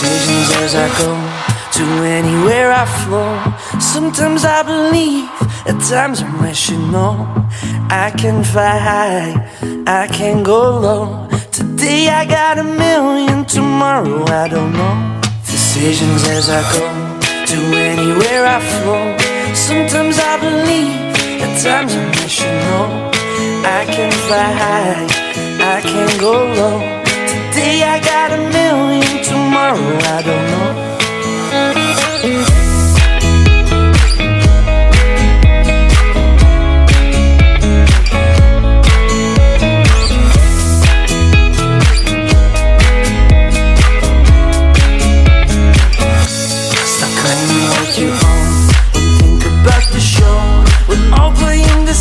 decisions as I go, to anywhere I flow. Sometimes I believe, at times I wish you know. I can fly high, I can go low. Today I got a million, tomorrow I don't know. Decisions as I go, to anywhere I flow. Sometimes I believe, at times I wish you know. I can fly high, I can go low. Today I got a million, tomorrow I don't know. Stop claiming what you own and think about the show. We're all playing the